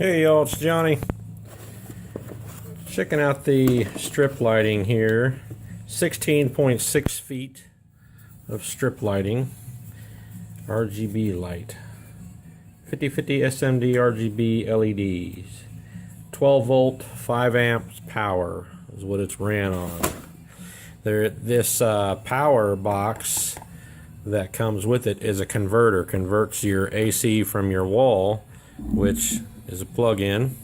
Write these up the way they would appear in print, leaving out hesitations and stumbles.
Hey y'all, it's Johnny. Checking out the strip lighting here. 16.6 feet of strip lighting. RGB light. 5050 SMD RGB LEDs. 12 volt, 5 amps power is what it's ran on. This power box that comes with it is a converter. Converts your AC from your wall, which is a plug-in,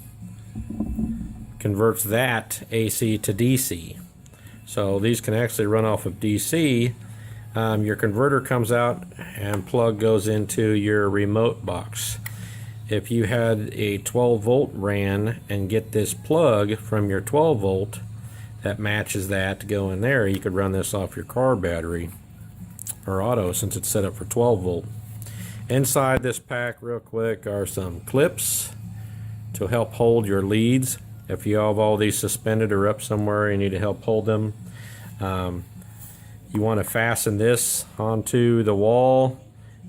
converts that AC to DC. So these can actually run off of DC. Your converter comes out and plug goes into your remote box. If you had a 12 volt ran and get this plug from your 12 volt that matches that to go in there, you could run this off your car battery or auto since it's set up for 12 volt. Inside this pack, real quick, are some clips to help hold your leads. If you have all these suspended or up somewhere, you need to help hold them. You want to fasten this onto the wall.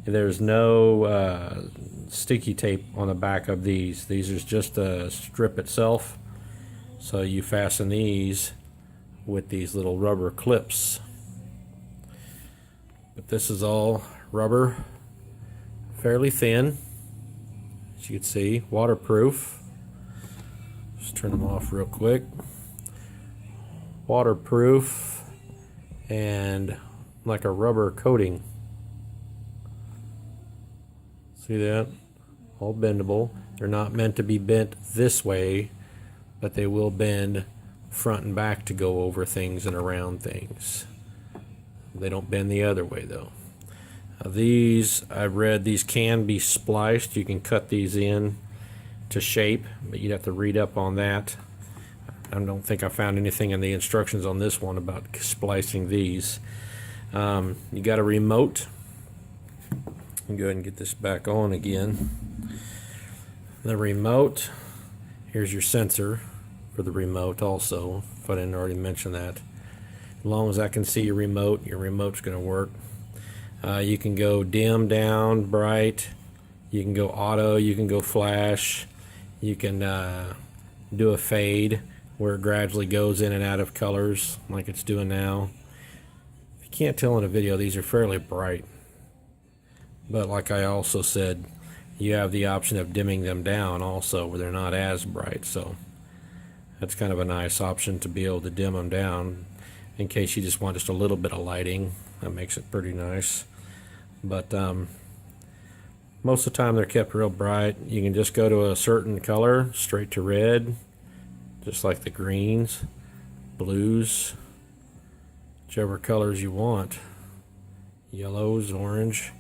There's no sticky tape on the back of these. These are just a strip itself. So you fasten these with these little rubber clips. But this is all rubber, fairly thin, as you can see, waterproof. Just turn them off real quick. Waterproof and like a rubber coating. See that? All bendable. They're not meant to be bent this way, but they will bend front and back to go over things and around things. They don't bend the other way though. These, I've read, these can be spliced. You can cut these in to shape, but you'd have to read up on that. I don't think I found anything in the instructions on this one about splicing these. You got a remote. Go ahead and get this back on again. The remote, here's your sensor for the remote also, if I didn't already mention that. As long as I can see your remote's going to work. You can go dim, down, bright. You can go auto, you can go flash. You can do a fade where it gradually goes in and out of colors like it's doing now. If you can't tell in a video, these are fairly bright. But like I also said, you have the option of dimming them down also where they're not as bright. So that's kind of a nice option to be able to dim them down in case you just want just a little bit of lighting. That makes it pretty nice. But most of the time they're kept real bright. You can just go to a certain color, straight to red, just like the greens, blues, whichever colors you want, yellows, orange.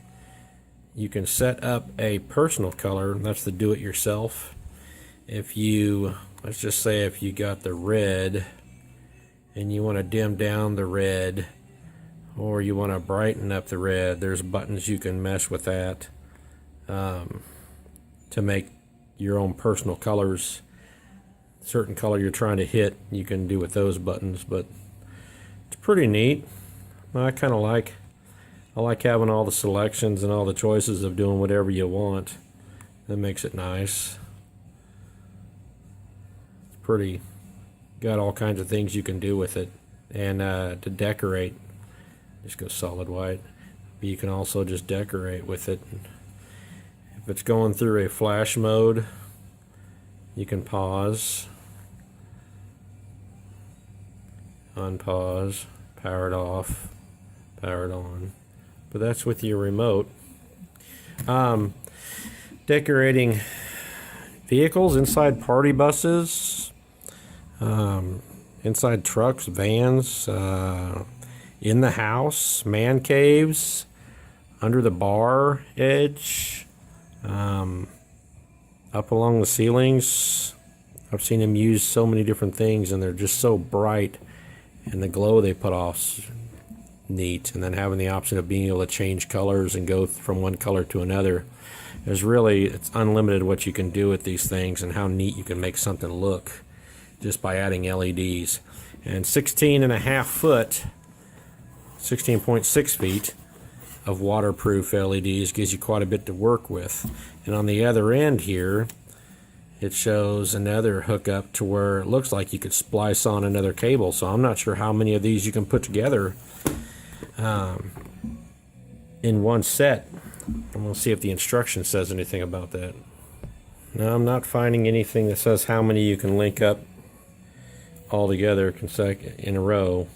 You can set up a personal color, that's the do-it-yourself. If you, let's just say if you got the red and you want to dim down the red, or you want to brighten up the red, there's buttons you can mess with that to make your own personal colors. Certain color you're trying to hit, you can do with those buttons, but it's pretty neat. I kind of like having all the selections and all the choices of doing whatever you want. That makes it nice. It's pretty, got all kinds of things you can do with it. And to decorate, just go solid white. But you can also just decorate with it. If it's going through a flash mode, you can pause, unpause, power it off, power it on. But that's with your remote. Decorating vehicles, inside party buses, inside trucks, vans, in the house, man caves, under the bar edge, up along the ceilings. I've seen them use so many different things, and they're just so bright, and the glow they put off's neat. And then having the option of being able to change colors and go from one color to another. It's unlimited what you can do with these things and how neat you can make something look just by adding LEDs. And 16.6 feet of waterproof LEDs gives you quite a bit to work with. And on the other end here it shows another hookup to where it looks like you could splice on another cable. So I'm not sure how many of these you can put together in one set. I'm going to see if the instruction says anything about that. Now, I'm not finding anything that says how many you can link up all together in a row.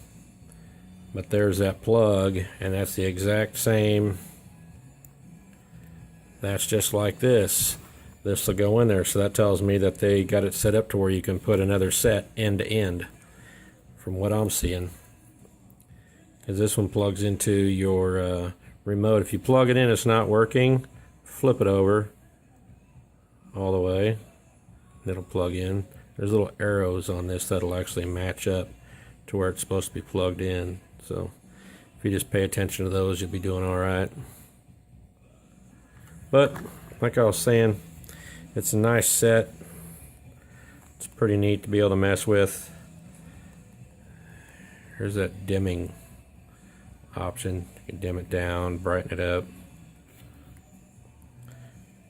But there's that plug, and that's the exact same. That's just like this. This will go in there, so that tells me that they got it set up to where you can put another set end to end, from what I'm seeing. Because this one plugs into your remote. If you plug it in, it's not working, flip it over all the way, and it'll plug in. There's little arrows on this that'll actually match up to where it's supposed to be plugged in. So if you just pay attention to those, you'll be doing all right. But like I was saying, it's a nice set. It's pretty neat to be able to mess with. Here's that dimming option. You can dim it down, brighten it up.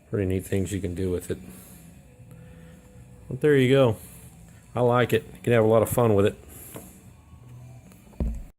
Pretty neat things you can do with it. But there you go. I like it. You can have a lot of fun with it.